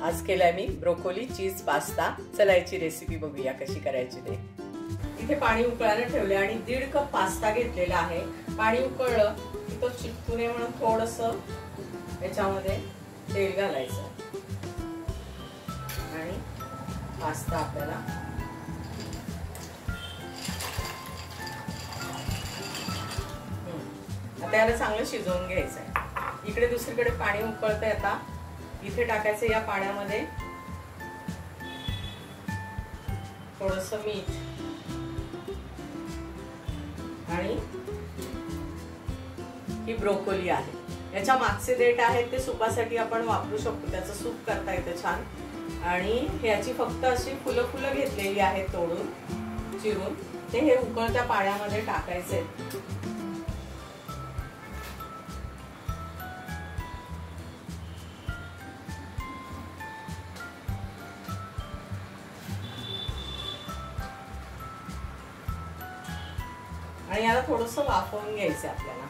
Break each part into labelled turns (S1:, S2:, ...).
S1: आज केलाय मी ब्रोकोली चीज पास्ता। चला याची रेसिपी बघूया कशी करायची ते। इथे पाणी उकळायला ठेवले आणि 1.5 कप पास्ता घेतलेला आहे। पाणी उकळलं की तो चिपकू नये म्हणून थोडंसं याच्यामध्ये तेल घालायचं आणि पास्ता आपल्याला आता याला चांगलं शिजवून घ्यायचं आहे। इकडे दुसरीकडे पाणी उकळतंय। आता इथे टाकायचं या पाण्यामध्ये थोडंसं मीठ आणि ही ब्रोकोली आहे। याच्या मागचे देठ आहेत ते सुपासाठी आपण वापरू शकतो, त्याचं सूप करता येतं छान। आणि ह्याची फक्त अशी फुलं घेतलेली आहेत तोडून चिरून, ते हे उकळत्या पाण्यामध्ये टाकायचे। आणि याला थोडंसं वाफवून घ्यायचं आपल्याला।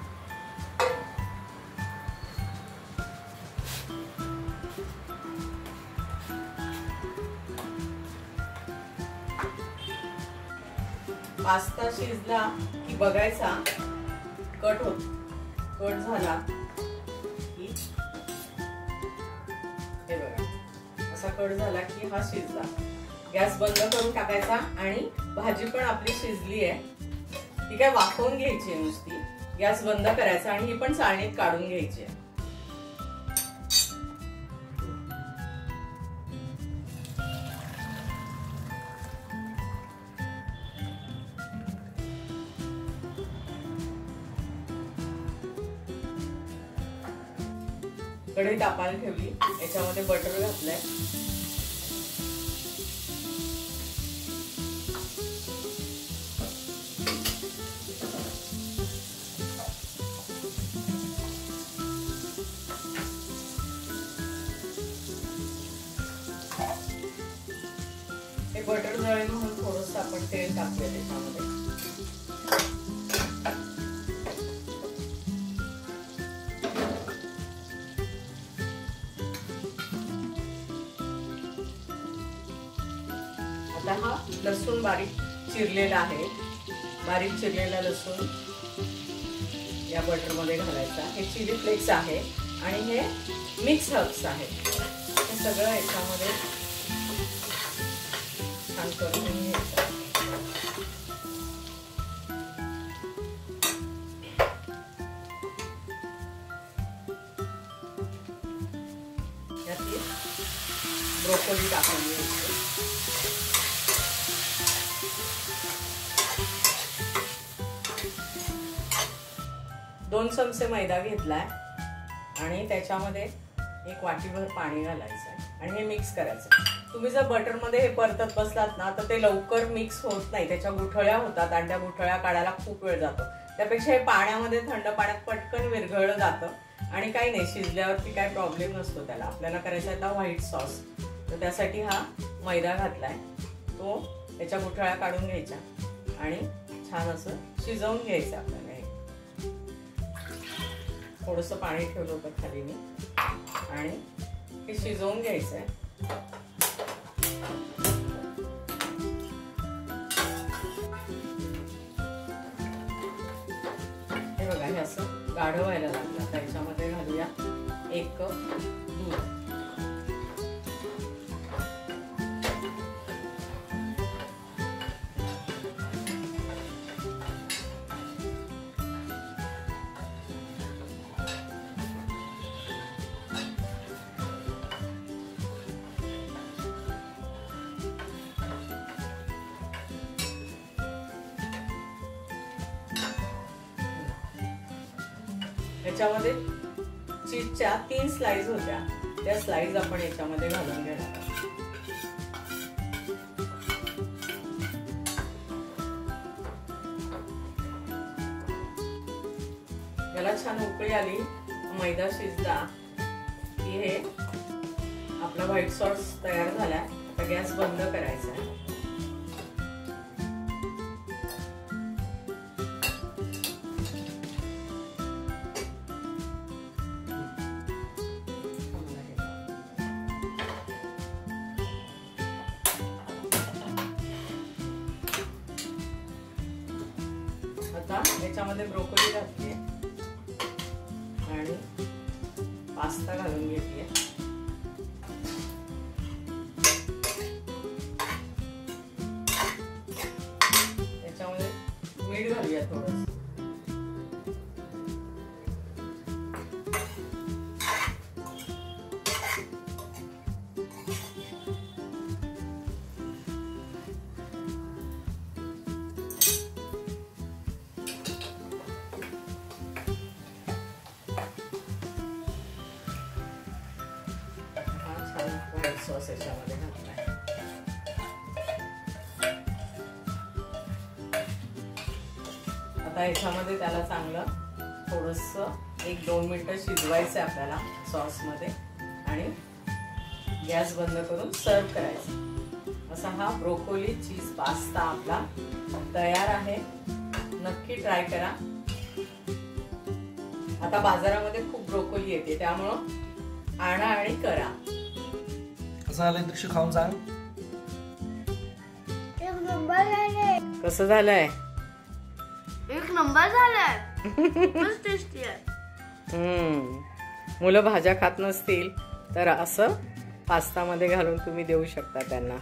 S1: पास्ता शिजला की बघायचा, कट झाला की हे बघा, असा कट झाला की हा शिजला। गॅस बंद करून टाकायचा आणि भाजी पण आपली शिजली आहे। ती काय वाफवून घ्यायची नुसती, गॅस बंद करायचा आणि ही पण चाळणीत काढून घ्यायची आहे। कढई तापायला ठेवली, याच्यामध्ये बटर घातलंय। हे बटर जळेल म्हणून थोडंसं आपण तेल टाकूया त्याच्यामध्ये। आता हा लसूण बारीक चिरलेला आहे, बारीक चिरलेला लसूण या बटर मध्ये घालायचा। हे चिली फ्लेक्स आहे आणि हे मिक्स हर्ब्स आहे, हे सगळं याच्यामध्ये छान करून घ्यायचं। यात ब्रोकोली टाकून घ्यायची। 2 चमचे मैदा घेतलाय आणि त्याच्यामध्ये 1 वाटीभर पाणी घालायचं आणि हे मिक्स करायचं। तुम्ही जर बटर मध्ये हे परतत बसलात ना तर ते लवकर मिक्स होत नाही, त्याच्या गुठळ्या होतात आणि त्या गुठळ्या काढायला खूप वेळ जातो। त्यापेक्षा हे पाण्यामध्ये थंड पाण्यात पटकन विरघळलं जातं आणि काही नाही, शिजल्यावरती काही प्रॉब्लेम नसतो त्याला। आपल्याला करायचा आहे व्हाईट सॉस, तर त्यासाठी हा मैदा घातलाय, तो त्याच्या गुठळ्या काढून घ्यायच्या आणि छान असं शिजवून घ्यायचं आपल्याला। थोडंसं पाणी ठेवलं होतं खाली मी आणि हे शिजवून घ्यायचंय। हे बघा, हे असं गाढ व्हायला लागलं। त्याच्यामध्ये घालूया 1 कप दूध। याच्यामध्ये चीजच्या 3 स्लाइस होत्या, त्या स्लाइस आपण याच्यामध्ये घालून घेणार। याला छान उकळी आली, मैदा शिजला की हे आपला व्हाईट सॉस तयार झाला। आता गॅस बंद करायचा आहे। आता याच्यामध्ये ब्रोकोली घातली आणि पास्ता घालून घेतली. याच्यामध्ये मीठ घालूया थोडं. व्हाईट सॉस याच्यामध्ये घातलाय. आता याच्यामध्ये त्याला चांगलं थोडंसं 1-2 मिनिटं शिजवायचं आहे आपल्याला सॉस मध्ये आणि गॅस बंद करून सर्व करायचं. असा हा ब्रोकोली चीज पास्ता आपला तयार आहे. नक्की ट्राय करा. आता बाजारामध्ये खूप ब्रोकोली येते, त्यामुळं आणा आणि करा.
S2: कसं झालंय दृश्य खाऊन सांग.
S3: एक नंबर झालंय.
S1: कसं झालंय?
S3: एक नंबर झालाय. खूपच टेस्टी आहे.
S1: मुलं भाज्या खात नसतील तर असं पास्ता मध्ये घालून तुम्ही देऊ शकता त्यांना.